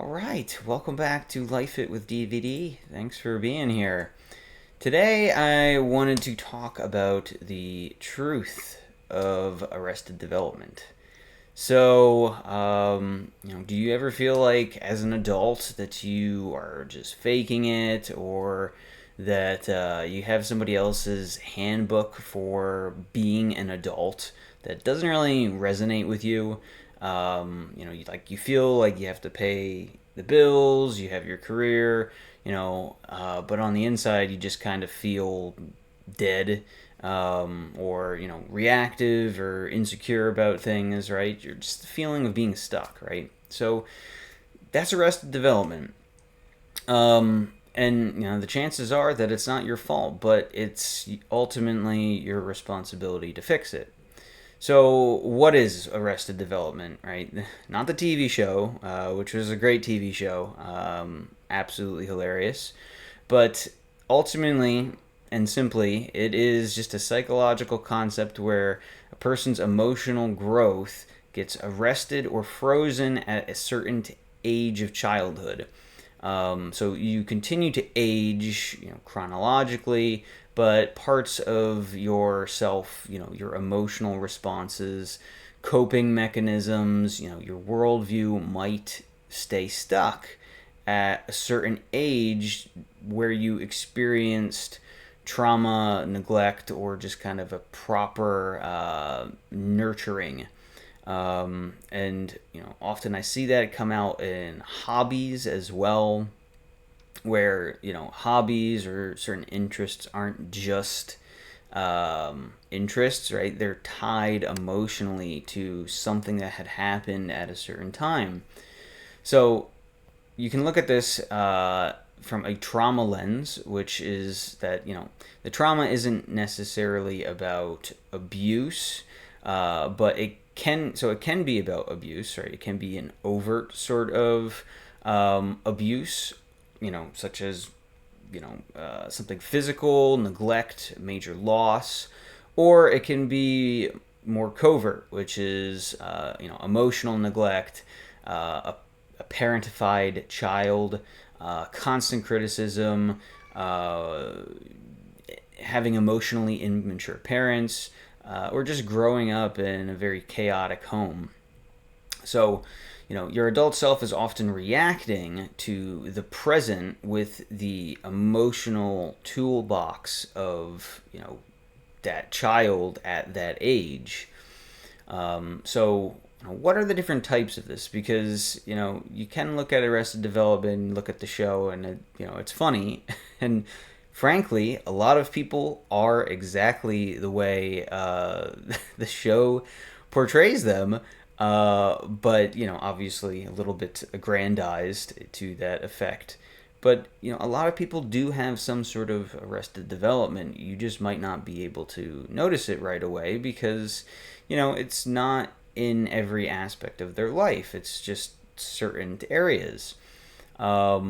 All right, welcome back to Life It with DVD. Thanks for being here. Today, I wanted to talk about the truth of Arrested Development. Do you ever feel like as an adult that you are just faking it, or that you have somebody else's handbook for being an adult that doesn't really resonate with you? You feel like you have to pay the bills, you have your career, but on the inside, you just kind of feel dead, or reactive or insecure about things, right? You're just the feeling of being stuck, right? So that's Arrested Development. And the chances are that it's not your fault, but it's ultimately your responsibility to fix it. So, what is Arrested Development, right? Not the TV show, which was a great TV show, absolutely hilarious. But ultimately and simply, it is just a psychological concept where a person's emotional growth gets arrested or frozen at a certain age of childhood. So you continue to age, chronologically, but parts of yourself, your emotional responses, coping mechanisms, your worldview might stay stuck at a certain age where you experienced trauma, neglect, or just kind of a proper nurturing. And often I see that come out in hobbies as well, where hobbies or certain interests aren't just interests, right? They're tied emotionally to something that had happened at a certain time. So you can look at this from a trauma lens, which is that the trauma isn't necessarily about abuse, but it can be about abuse, right? It can be an overt sort of abuse, such as something physical, neglect, major loss, or it can be more covert, which is emotional neglect, a parentified child, constant criticism, uh, having emotionally immature parents, or just growing up in a very chaotic home. So, your adult self is often reacting to the present with the emotional toolbox of, that child at that age. What are the different types of this? Because you can look at Arrested Development, look at the show, and it's funny, and frankly, a lot of people are exactly the way the show portrays them. But obviously a little bit aggrandized to that effect. But a lot of people do have some sort of arrested development. You just might not be able to notice it right away because it's not in every aspect of their life. It's just certain areas. How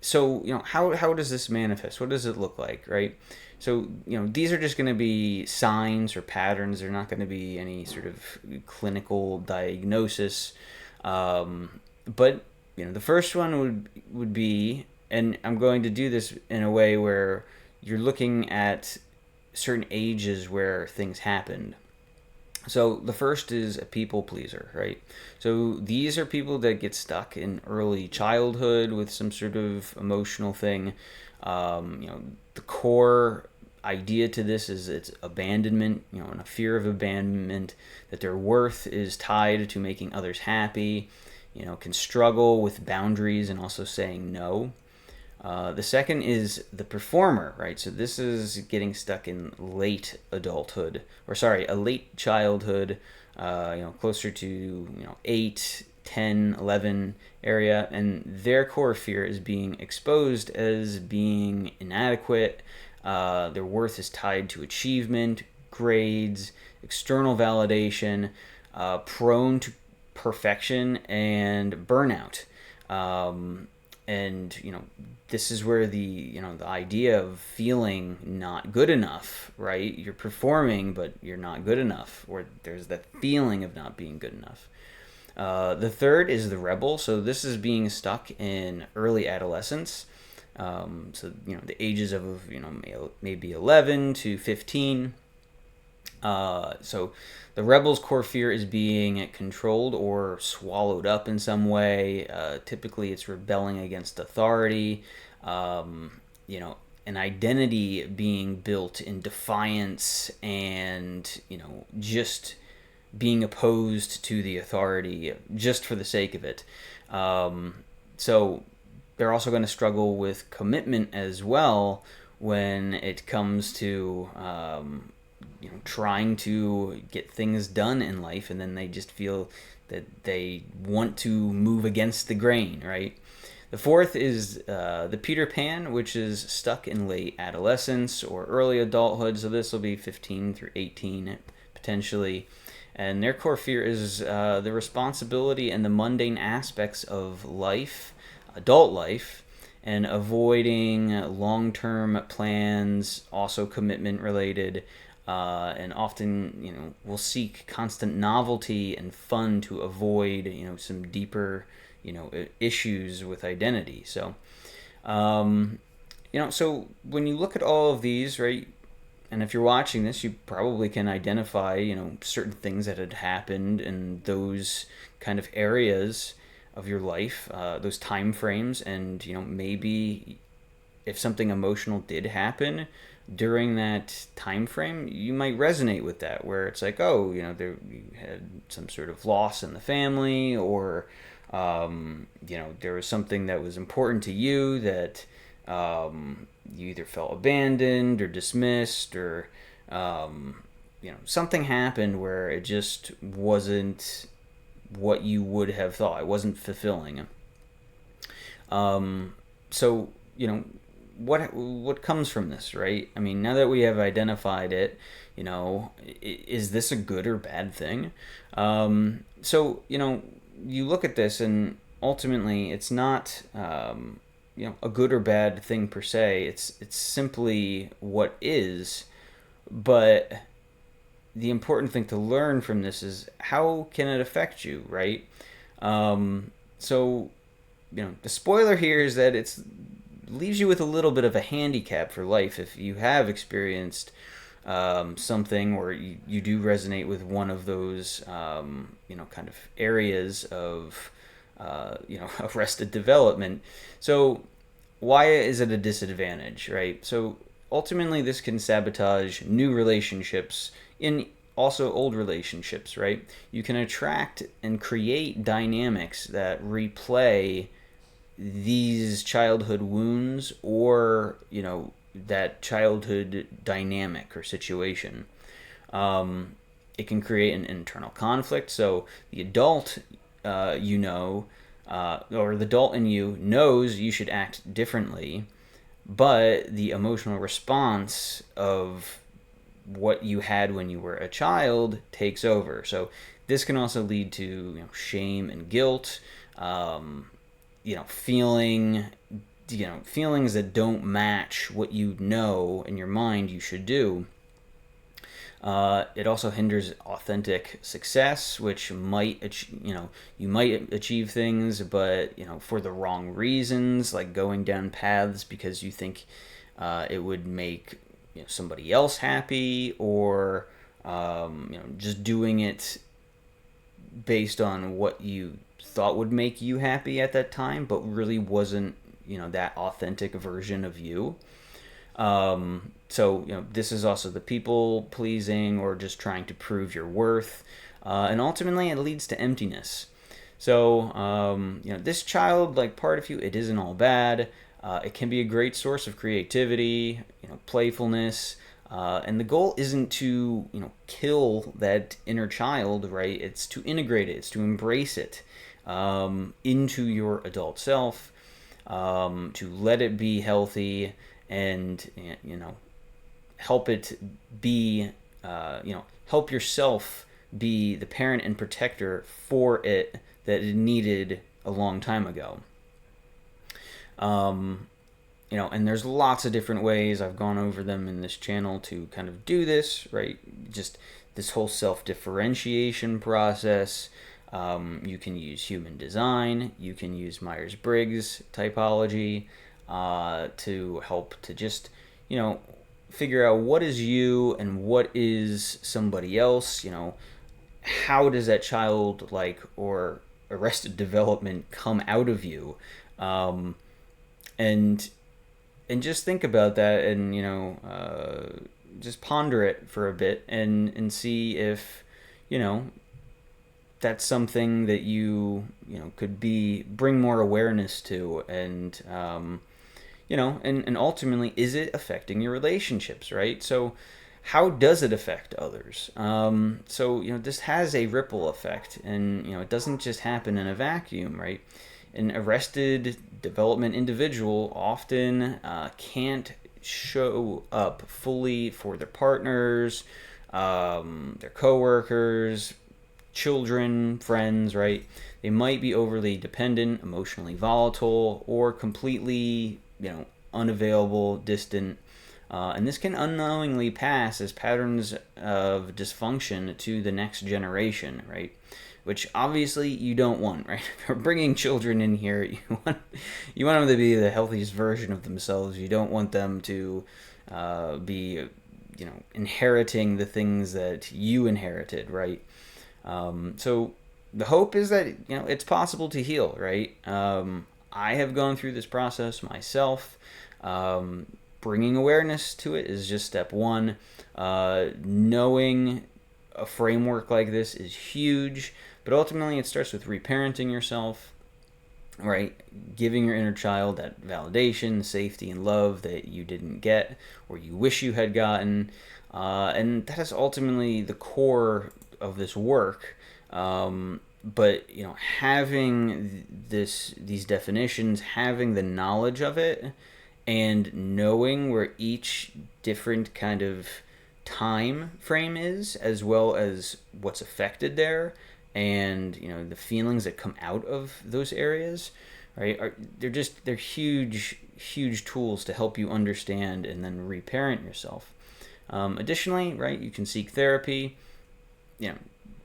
does this manifest? What does it look like, right? So, these are just going to be signs or patterns. They're not going to be any sort of clinical diagnosis. But, the first one would be, and I'm going to do this in a way where you're looking at certain ages where things happened. So the first is a people pleaser, right? So these are people that get stuck in early childhood with some sort of emotional thing. The core idea to this is it's abandonment, and a fear of abandonment, that their worth is tied to making others happy, can struggle with boundaries and also saying no. The second is the performer, right? So this is getting stuck in late adulthood, or sorry, a late childhood, closer to 8, 10, 11 area, and their core fear is being exposed as being inadequate. Their worth is tied to achievement, grades, external validation, prone to perfection and burnout. And this is where the idea of feeling not good enough, right? You're performing but you're not good enough, or there's that feeling of not being good enough. The third is the rebel. So this is being stuck in early adolescence. So the ages of maybe 11 to 15. So the rebel's core fear is being controlled or swallowed up in some way. Typically, it's rebelling against authority. An identity being built in defiance and just being opposed to the authority just for the sake of it. So they're also going to struggle with commitment as well when it comes to trying to get things done in life, and then they just feel that they want to move against the grain, right? The fourth is the Peter Pan, which is stuck in late adolescence or early adulthood. So this will be 15 through 18 potentially. And their core fear is the responsibility and the mundane aspects of life, adult life, and avoiding long-term plans, also commitment related, and often will seek constant novelty and fun to avoid some deeper issues with identity. So so when you look at all of these, right, and if you're watching this, you probably can identify certain things that had happened in those kind of areas of your life, those time frames, and maybe if something emotional did happen during that time frame, you might resonate with that, where it's like, oh, there you had some sort of loss in the family, or there was something that was important to you that you either felt abandoned or dismissed, or something happened where it just wasn't what you would have thought. It wasn't fulfilling. So what comes from this, right? I mean, now that we have identified it, is this a good or bad thing? So you look at this, and ultimately it's not a good or bad thing per se. It's simply what is. But the important thing to learn from this is, how can it affect you, right? So the spoiler here is that it's leaves you with a little bit of a handicap for life if you have experienced something, or you do resonate with one of those kind of areas of arrested development. So why is it a disadvantage, right? So ultimately this can sabotage new relationships, in also old relationships, right? You can attract and create dynamics that replay these childhood wounds, or that childhood dynamic or situation. It can create an internal conflict. So the adult or the adult in you knows you should act differently, but the emotional response of what you had when you were a child takes over. So this can also lead to shame and guilt, feelings that don't match what you know in your mind you should do. It also hinders authentic success, which might you might achieve things, but for the wrong reasons, like going down paths because you think it would make somebody else happy, or just doing it based on what you thought would make you happy at that time, but really wasn't that authentic version of you. So this is also the people pleasing, or just trying to prove your worth, and ultimately it leads to emptiness. So this childlike part of you, it isn't all bad. It can be a great source of creativity, playfulness, and the goal isn't to kill that inner child, right? It's to integrate it. It's to embrace it into your adult self, to let it be healthy, and help it be, help yourself be the parent and protector for it that it needed a long time ago. And there's lots of different ways, I've gone over them in this channel, to kind of do this, right? Just this whole self-differentiation process, You can use human design. You can use Myers-Briggs typology to help to just, figure out what is you and what is somebody else. How does that childlike or arrested development come out of you? And and just think about that, and just ponder it for a bit, and see if you know that's something that could bring more awareness to, and and ultimately, is it affecting your relationships, right? So how does it affect others? So this has a ripple effect, and it doesn't just happen in a vacuum, right? An arrested development individual often can't show up fully for their partners, their coworkers, children, friends, right? They might be overly dependent, emotionally volatile, or completely, unavailable, distant. And this can unknowingly pass as patterns of dysfunction to the next generation, right? Which obviously you don't want, right? If you're bringing children in here, you want them to be the healthiest version of themselves. You don't want them to be, inheriting the things that you inherited, right? So the hope is that it's possible to heal, right? I have gone through this process myself. Bringing awareness to it is just step one. Knowing a framework like this is huge, but ultimately it starts with reparenting yourself, right? Giving your inner child that validation, safety, and love that you didn't get or you wish you had gotten. And that is ultimately the core of this work. But having these definitions, having the knowledge of it, and knowing where each different kind of time frame is, as well as what's affected there, and the feelings that come out of those areas, right? They're huge tools to help you understand and then reparent yourself. Additionally, right, you can seek therapy.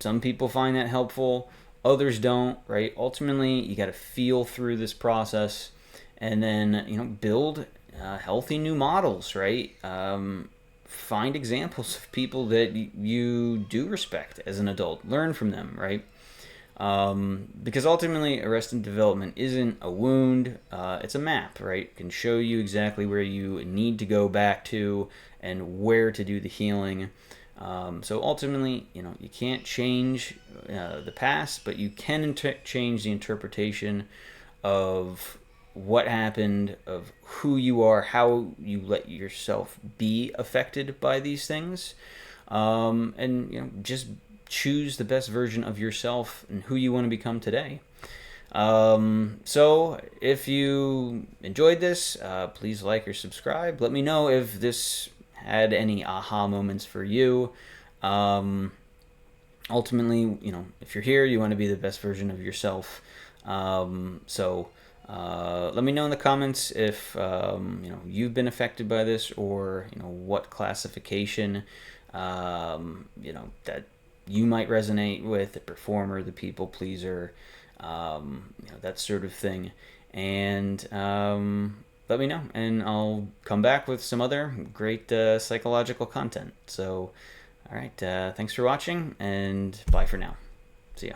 Some people find that helpful, others don't, right? Ultimately, you got to feel through this process, and then build healthy new models, right? Find examples of people that you do respect as an adult. Learn from them, right? Because ultimately, arrested development isn't a wound. It's a map, right? It can show you exactly where you need to go back to and where to do the healing. So ultimately, you can't change the past, but you can change the interpretation of what happened, of who you are, how you let yourself be affected by these things, and just choose the best version of yourself and who you want to become today. So if you enjoyed this, please like or subscribe. Let me know if this had any aha moments for you. Ultimately, if you're here, you want to be the best version of yourself. Let me know in the comments if you've been affected by this, or what classification that you might resonate with: the performer, the people pleaser, that sort of thing. And let me know, and I'll come back with some other great psychological content. So, all right, thanks for watching, and bye for now. See ya.